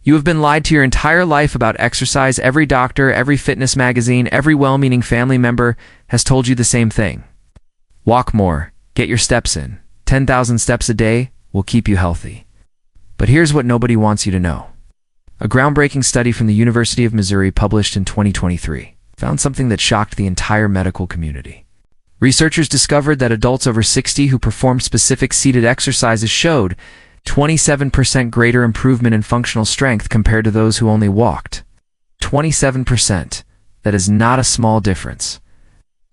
You have been lied to your entire life about exercise. Every doctor, every fitness magazine, every well-meaning family member has told you the same thing. Walk more. Get your steps in. 10,000 steps a day will keep you healthy. But here's what nobody wants you to know. A groundbreaking study from the University of Missouri published in 2023 found something that shocked the entire medical community. Researchers discovered that adults over 60 who performed specific seated exercises showed 27% greater improvement in functional strength compared to those who only walked. 27%. That is not a small difference.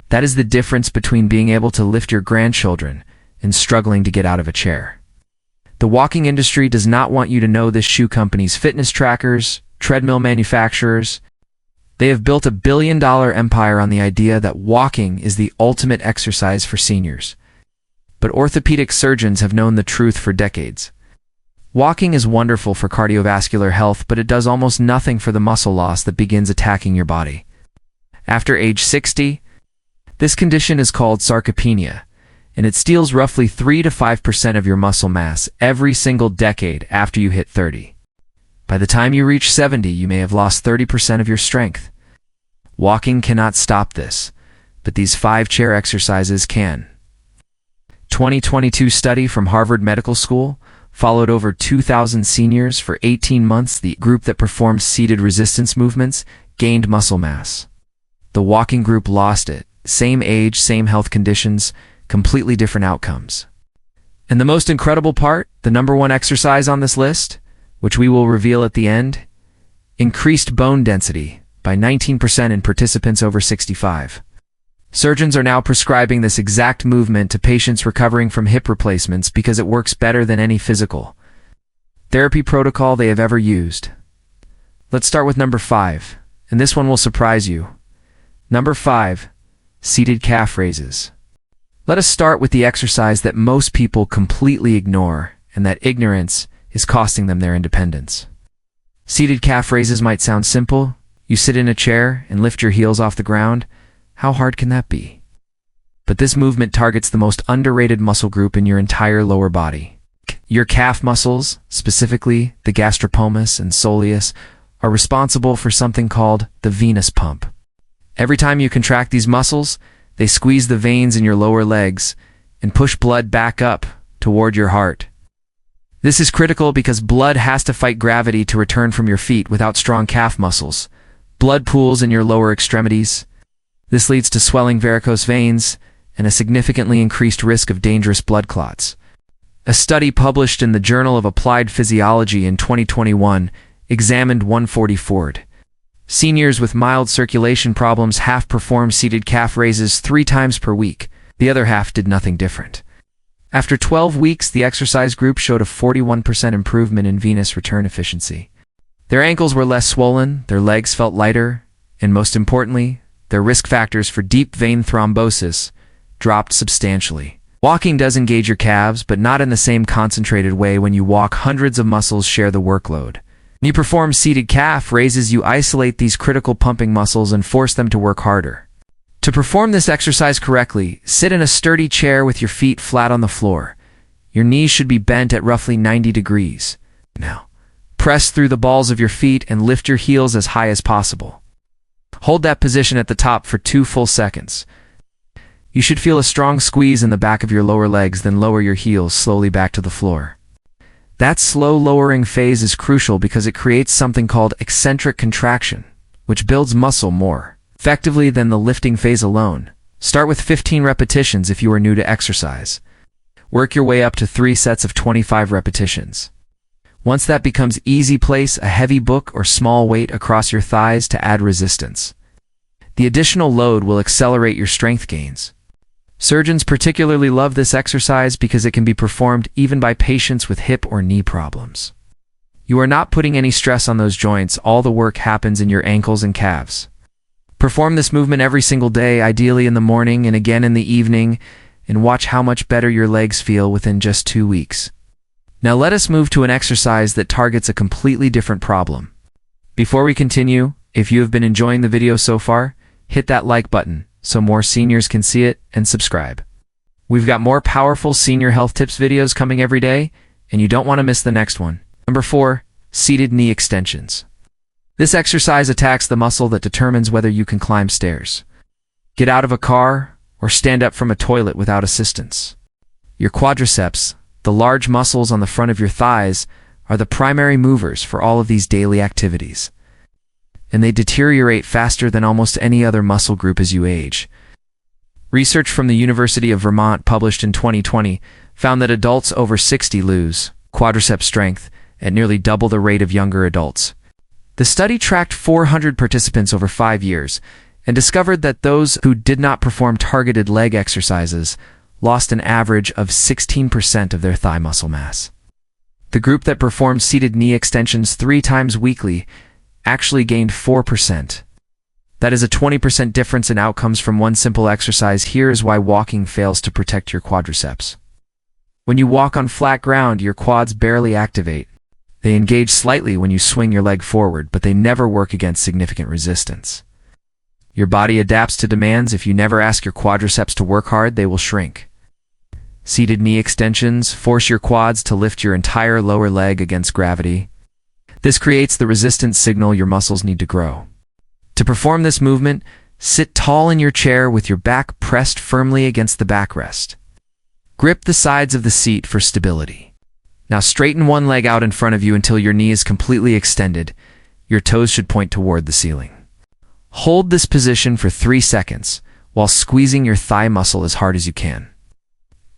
That is the difference between being able to lift your grandchildren and struggling to get out of a chair. The walking industry does not want you to know this. Shoe companies, fitness trackers, treadmill manufacturers, they have built a billion-dollar empire on the idea that walking is the ultimate exercise for seniors. But orthopedic surgeons have known the truth for decades. Walking is wonderful for cardiovascular health, but it does almost nothing for the muscle loss that begins attacking your body. After age 60, this condition is called sarcopenia, and it steals roughly 3 to 5% of your muscle mass every single decade after you hit 30. By the time you reach 70, you may have lost 30% of your strength. Walking cannot stop this, but these 5 chair exercises can. 2022 study from Harvard Medical School followed over 2,000 seniors for 18 months. The group that performed seated resistance movements gained muscle mass. The walking group lost it. Same age, same health conditions, completely different outcomes. And the most incredible part, the #1 exercise on this list, which we will reveal at the end, increased bone density by 19% in participants over 65. Surgeons are now prescribing this exact movement to patients recovering from hip replacements because it works better than any physical therapy protocol they have ever used. Let's start with number 5, and this one will surprise you. Number 5, seated calf raises. Let us start with the exercise that most people completely ignore, and that ignorance is costing them their independence. Seated calf raises might sound simple. You sit in a chair and lift your heels off the ground. How hard can that be? But this movement targets the most underrated muscle group in your entire lower body. Your calf muscles, specifically the gastrocnemius and soleus, are responsible for something called the venous pump. Every time you contract these muscles, they squeeze the veins in your lower legs and push blood back up toward your heart. This is critical because blood has to fight gravity to return from your feet. Without strong calf muscles, blood pools in your lower extremities. This leads to swelling varicose veins and a significantly increased risk of dangerous blood clots. A study published in the Journal of Applied Physiology in 2021 examined 144 seniors with mild circulation problems. Half performed seated calf raises 3 times per week. The other half did nothing different. After 12 weeks, the exercise group showed a 41% improvement in venous return efficiency. Their ankles were less swollen, their legs felt lighter, and most importantly, their risk factors for deep vein thrombosis dropped substantially. Walking does engage your calves, but not in the same concentrated way. When you walk, hundreds of muscles share the workload. When you perform seated calf raises, you isolate these critical pumping muscles and force them to work harder. To perform this exercise correctly, sit in a sturdy chair with your feet flat on the floor. Your knees should be bent at roughly 90 degrees. Now, press through the balls of your feet and lift your heels as high as possible. Hold that position at the top for 2 full seconds. You should feel a strong squeeze in the back of your lower legs, then lower your heels slowly back to the floor. That slow lowering phase is crucial because it creates something called eccentric contraction, which builds muscle more effectively than the lifting phase alone. Start with 15 repetitions if you are new to exercise. Work your way up to 3 sets of 25 repetitions. Once that becomes easy, place a heavy book or small weight across your thighs to add resistance. The additional load will accelerate your strength gains. Surgeons particularly love this exercise because it can be performed even by patients with hip or knee problems. You are not putting any stress on those joints. All the work happens in your ankles and calves. Perform this movement every single day, ideally in the morning and again in the evening, and watch how much better your legs feel within just 2 weeks. Now let us move to an exercise that targets a completely different problem. Before we continue, if you have been enjoying the video so far, hit that like button so more seniors can see it, and subscribe. We've got more powerful senior health tips videos coming every day, and you don't want to miss the next one. Number 4, Seated knee extensions. This exercise attacks the muscle that determines whether you can climb stairs, get out of a car, or stand up from a toilet without assistance. Your quadriceps, the large muscles on the front of your thighs, are the primary movers for all of these daily activities. And they deteriorate faster than almost any other muscle group as you age. Research from the University of Vermont published in 2020 found that adults over 60 lose quadricep strength at nearly double the rate of younger adults. The study tracked 400 participants over 5 years and discovered that those who did not perform targeted leg exercises lost an average of 16% of their thigh muscle mass. The group that performed seated knee extensions 3 times weekly actually gained 4%. That is a 20% difference in outcomes from one simple exercise. Here is why walking fails to protect your quadriceps. When you walk on flat ground, your quads barely activate. They engage slightly when you swing your leg forward, but they never work against significant resistance. Your body adapts to demands. If you never ask your quadriceps to work hard, they will shrink. Seated knee extensions force your quads to lift your entire lower leg against gravity. This creates the resistance signal your muscles need to grow. To perform this movement, sit tall in your chair with your back pressed firmly against the backrest. Grip the sides of the seat for stability. Now straighten one leg out in front of you until your knee is completely extended. Your toes should point toward the ceiling. Hold this position for 3 seconds while squeezing your thigh muscle as hard as you can.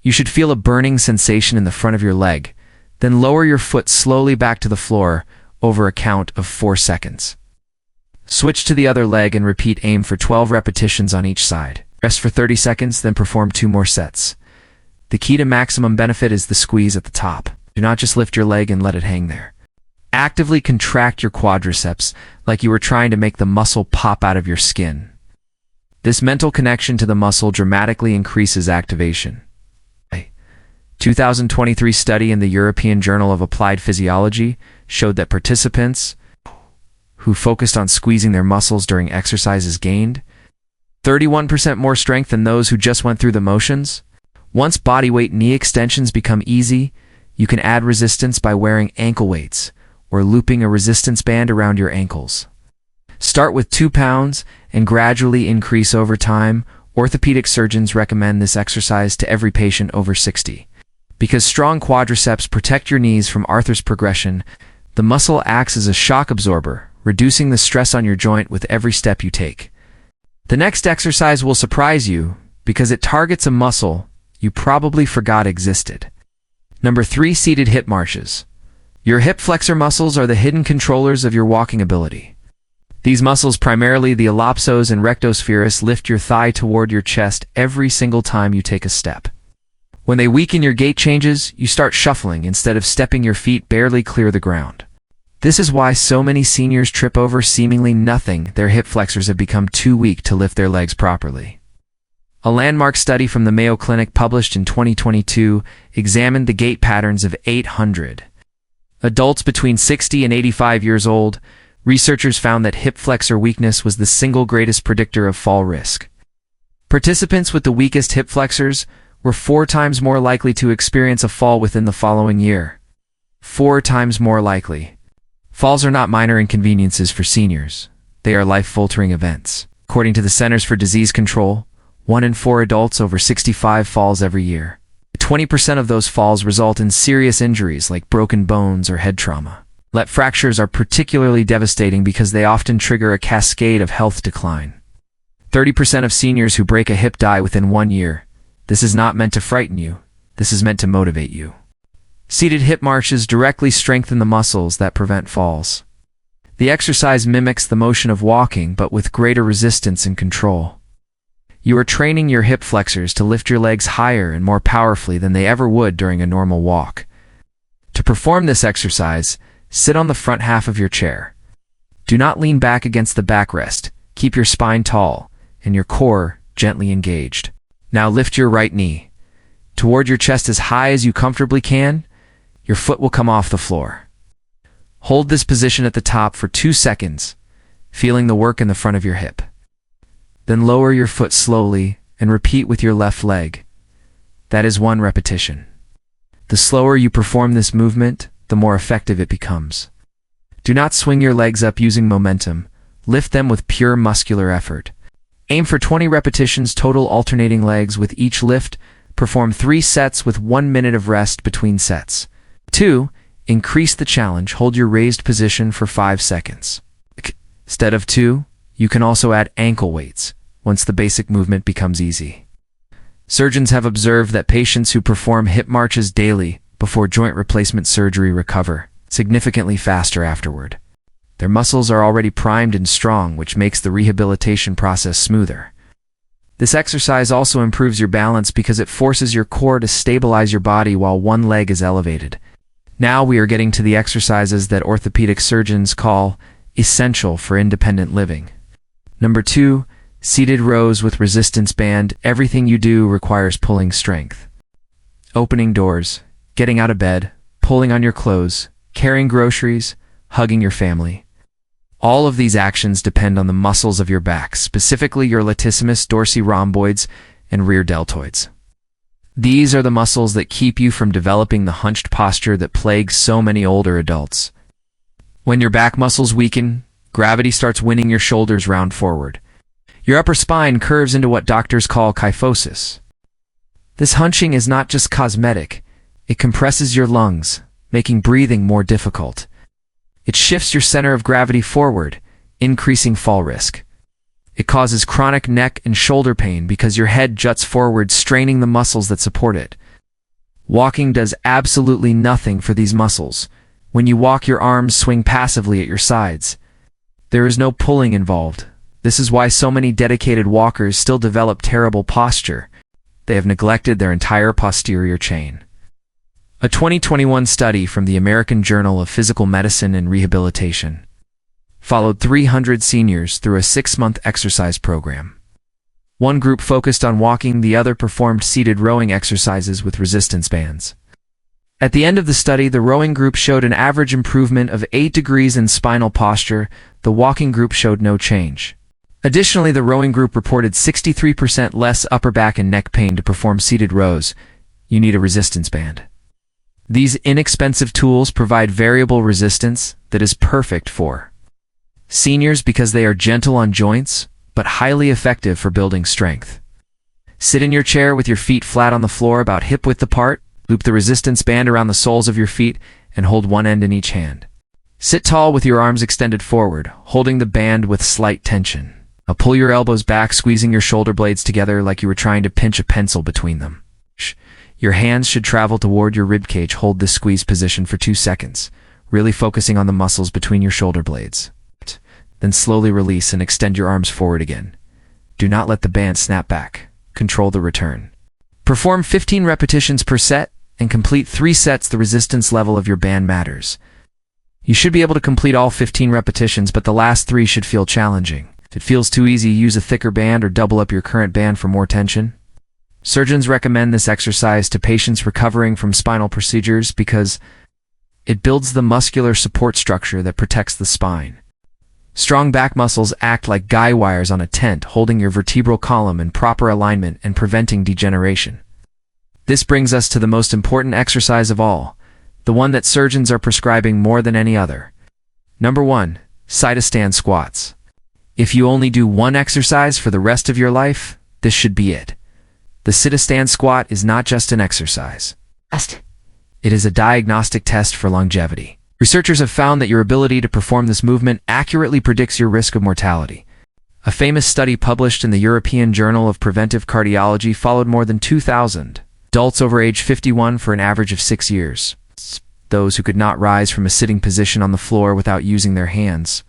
You should feel a burning sensation in the front of your leg, then lower your foot slowly back to the floor over a count of 4 seconds. Switch to the other leg and repeat. Aim for 12 repetitions on each side. Rest for 30 seconds, then perform 2 more sets. The key to maximum benefit is the squeeze at the top. Do not just lift your leg and let it hang there. Actively contract your quadriceps like you were trying to make the muscle pop out of your skin. This mental connection to the muscle dramatically increases activation. A 2023 study in the European Journal of Applied Physiology showed that participants who focused on squeezing their muscles during exercises gained 31% more strength than those who just went through the motions. Once bodyweight knee extensions become easy, you can add resistance by wearing ankle weights or looping a resistance band around your ankles. Start with 2 pounds and gradually increase over time. Orthopedic surgeons recommend this exercise to every patient over 60. Because strong quadriceps protect your knees from arthritis progression, the muscle acts as a shock absorber, reducing the stress on your joint with every step you take. The next exercise will surprise you because it targets a muscle you probably forgot existed. Number 3, seated hip marches. Your hip flexor muscles are the hidden controllers of your walking ability. These muscles, primarily the ellipsos and rectospherus, lift your thigh toward your chest every single time you take a step. When they weaken, your gait changes, you start shuffling instead of stepping. Your feet barely clear the ground. This is why so many seniors trip over seemingly nothing. Their hip flexors have become too weak to lift their legs properly. A landmark study from the Mayo Clinic published in 2022 examined the gait patterns of 800 adults between 60 and 85 years old. Researchers found that hip flexor weakness was the single greatest predictor of fall risk. Participants with the weakest hip flexors were 4 times more likely to experience a fall within the following year. 4 times more likely. Falls are not minor inconveniences for seniors. They are life-altering events. According to the Centers for Disease Control, 1 in 4 adults over 65 falls every year. 20% of those falls result in serious injuries like broken bones or head trauma. Lat fractures are particularly devastating because they often trigger a cascade of health decline. 30% of seniors who break a hip die within 1 year. This is not meant to frighten you. This is meant to motivate you. Seated hip marches directly strengthen the muscles that prevent falls. The exercise mimics the motion of walking, but with greater resistance and control. You are training your hip flexors to lift your legs higher and more powerfully than they ever would during a normal walk. To perform this exercise, sit on the front half of your chair. Do not lean back against the backrest. Keep your spine tall and your core gently engaged. Now lift your right knee toward your chest as high as you comfortably can. Your foot will come off the floor. Hold this position at the top for 2 seconds, feeling the work in the front of your hip. Then lower your foot slowly and repeat with your left leg. That is 1 repetition. The slower you perform this movement, the more effective it becomes. Do not swing your legs up using momentum. Lift them with pure muscular effort. Aim for 20 repetitions total alternating legs with each lift. Perform 3 sets with 1 minute of rest between sets. 2. Increase the challenge. Hold your raised position for 5 seconds. Instead of 2, you can also add ankle weights once the basic movement becomes easy. Surgeons have observed that patients who perform hip marches daily before joint replacement surgery recover significantly faster afterward. Their muscles are already primed and strong, which makes the rehabilitation process smoother. This exercise also improves your balance because it forces your core to stabilize your body while one leg is elevated. Now we are getting to the exercises that orthopedic surgeons call essential for independent living. Number 2, seated rows with resistance band. Everything you do requires pulling strength. Opening doors, getting out of bed, pulling on your clothes, carrying groceries, hugging your family. All of these actions depend on the muscles of your back, specifically your latissimus dorsi rhomboids and rear deltoids. These are the muscles that keep you from developing the hunched posture that plagues so many older adults. When your back muscles weaken, gravity starts winning your shoulders round forward. Your upper spine curves into what doctors call kyphosis. This hunching is not just cosmetic, it compresses your lungs, making breathing more difficult. It shifts your center of gravity forward, increasing fall risk. It causes chronic neck and shoulder pain because your head juts forward, straining the muscles that support it. Walking does absolutely nothing for these muscles. When you walk, your arms swing passively at your sides. There is no pulling involved. This is why so many dedicated walkers still develop terrible posture. They have neglected their entire posterior chain. A 2021 study from the American Journal of Physical Medicine and Rehabilitation followed 300 seniors through a 6-month exercise program. One group focused on walking, the other performed seated rowing exercises with resistance bands. At the end of the study, the rowing group showed an average improvement of 8 degrees in spinal posture. The walking group showed no change. Additionally, the rowing group reported 63% less upper back and neck pain to perform seated rows. You need a resistance band. These inexpensive tools provide variable resistance that is perfect for seniors because they are gentle on joints, but highly effective for building strength. Sit in your chair with your feet flat on the floor about hip width apart, loop the resistance band around the soles of your feet, and hold one end in each hand. Sit tall with your arms extended forward, holding the band with slight tension. Now pull your elbows back, squeezing your shoulder blades together like you were trying to pinch a pencil between them. Your hands should travel toward your ribcage. Hold this squeeze position for 2 seconds, really focusing on the muscles between your shoulder blades. Then slowly release and extend your arms forward again. Do not let the band snap back. Control the return. Perform 15 repetitions per set and complete 3 sets. The resistance level of your band matters. You should be able to complete all 15 repetitions, but the last 3 should feel challenging. If it feels too easy, use a thicker band or double up your current band for more tension. Surgeons recommend this exercise to patients recovering from spinal procedures because it builds the muscular support structure that protects the spine. Strong back muscles act like guy wires on a tent, holding your vertebral column in proper alignment and preventing degeneration. This brings us to the most important exercise of all, the one that surgeons are prescribing more than any other. Number 1, sit-to-stand squats. If you only do one exercise for the rest of your life, this should be it. The sit-to-stand squat is not just an exercise. It is a diagnostic test for longevity. Researchers have found that your ability to perform this movement accurately predicts your risk of mortality. A famous study published in the European Journal of Preventive Cardiology followed more than 2,000 adults over age 51 for an average of 6 years. Those who could not rise from a sitting position on the floor without using their hands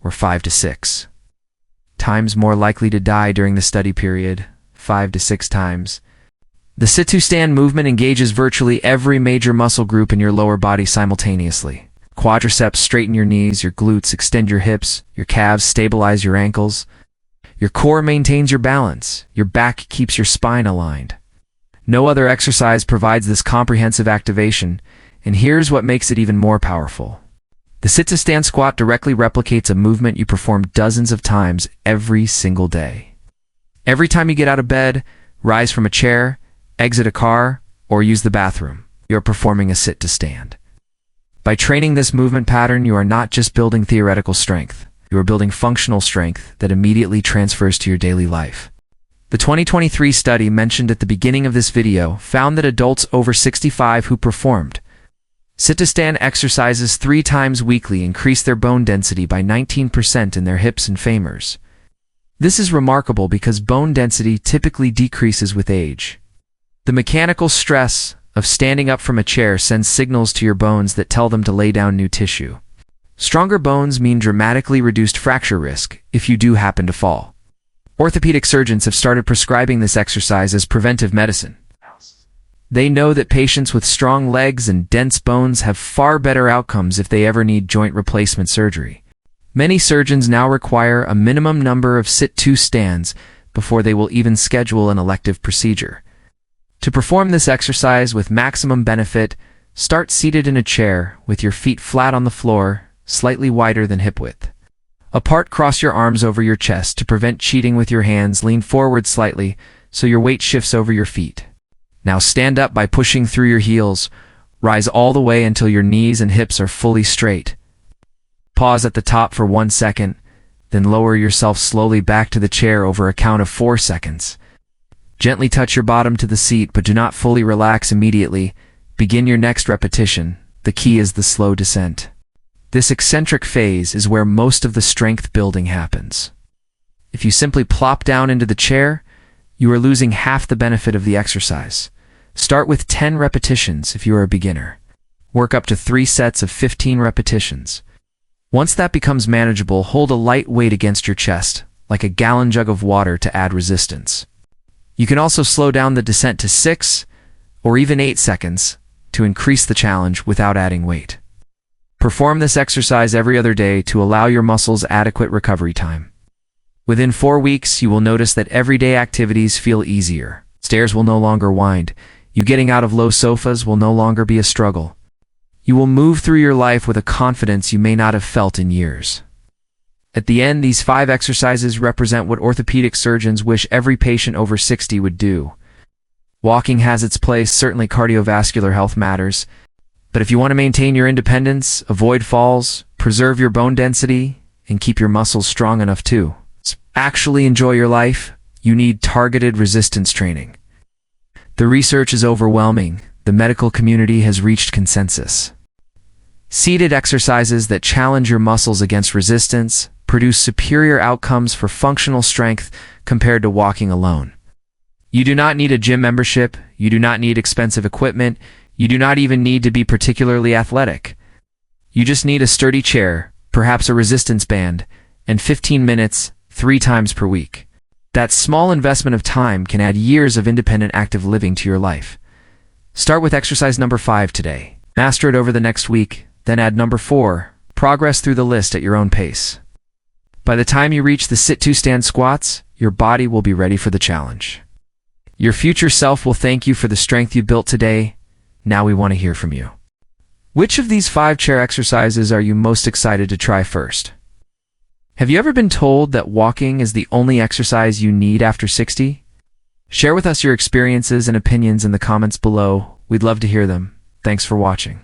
were 5 to 6 times more likely to die during the study period. 5 to 6 times. The sit-to-stand movement engages virtually every major muscle group in your lower body simultaneously. Quadriceps straighten your knees, your glutes extend your hips, your calves stabilize your ankles. Your core maintains your balance, your back keeps your spine aligned. No other exercise provides this comprehensive activation, and here's what makes it even more powerful. The sit-to-stand squat directly replicates a movement you perform dozens of times every single day. Every time you get out of bed, rise from a chair, exit a car, or use the bathroom, you're performing a sit-to-stand. By training this movement pattern, you are not just building theoretical strength. You are building functional strength that immediately transfers to your daily life. The 2023 study mentioned at the beginning of this video found that adults over 65 who performed sit-to-stand exercises 3 times weekly increased their bone density by 19% in their hips and femurs. This is remarkable because bone density typically decreases with age. The mechanical stress of standing up from a chair sends signals to your bones that tell them to lay down new tissue. Stronger bones mean dramatically reduced fracture risk if you do happen to fall. Orthopedic surgeons have started prescribing this exercise as preventive medicine. They know that patients with strong legs and dense bones have far better outcomes if they ever need joint replacement surgery. Many surgeons now require a minimum number of sit-to-stands before they will even schedule an elective procedure. To perform this exercise with maximum benefit, start seated in a chair with your feet flat on the floor, slightly wider than hip width. Apart, cross your arms over your chest. To prevent cheating with your hands, lean forward slightly so your weight shifts over your feet. Now stand up by pushing through your heels. Rise all the way until your knees and hips are fully straight. Pause at the top for 1 second, then lower yourself slowly back to the chair over a count of 4 seconds. Gently touch your bottom to the seat, but do not fully relax immediately. Begin your next repetition. The key is the slow descent. This eccentric phase is where most of the strength building happens. If you simply plop down into the chair, you are losing half the benefit of the exercise. Start with 10 repetitions if you are a beginner. Work up to 3 sets of 15 repetitions. Once that becomes manageable, hold a light weight against your chest, like a gallon jug of water, to add resistance. You can also slow down the descent to 6 or even 8 seconds to increase the challenge without adding weight. Perform this exercise every other day to allow your muscles adequate recovery time. Within 4 weeks, you will notice that everyday activities feel easier. Stairs will no longer wind. You getting out of low sofas will no longer be a struggle. You will move through your life with a confidence you may not have felt in years. At the end, these 5 exercises represent what orthopedic surgeons wish every patient over 60 would do. Walking has its place, certainly cardiovascular health matters. But if you want to maintain your independence, avoid falls, preserve your bone density, and keep your muscles strong enough to actually enjoy your life, you need targeted resistance training. The research is overwhelming. The medical community has reached consensus. Seated exercises that challenge your muscles against resistance produce superior outcomes for functional strength compared to walking alone. You do not need a gym membership. You do not need expensive equipment. You do not even need to be particularly athletic. You just need a sturdy chair, perhaps a resistance band, and 15 minutes, 3 times per week. That small investment of time can add years of independent active living to your life. Start with exercise number 5 today. Master it over the next week, then add number 4. Progress through the list at your own pace. By the time you reach the sit-to-stand squats, your body will be ready for the challenge. Your future self will thank you for the strength you built today. Now we want to hear from you. Which of these 5 chair exercises are you most excited to try first? Have you ever been told that walking is the only exercise you need after 60? Share with us your experiences and opinions in the comments below. We'd love to hear them. Thanks for watching.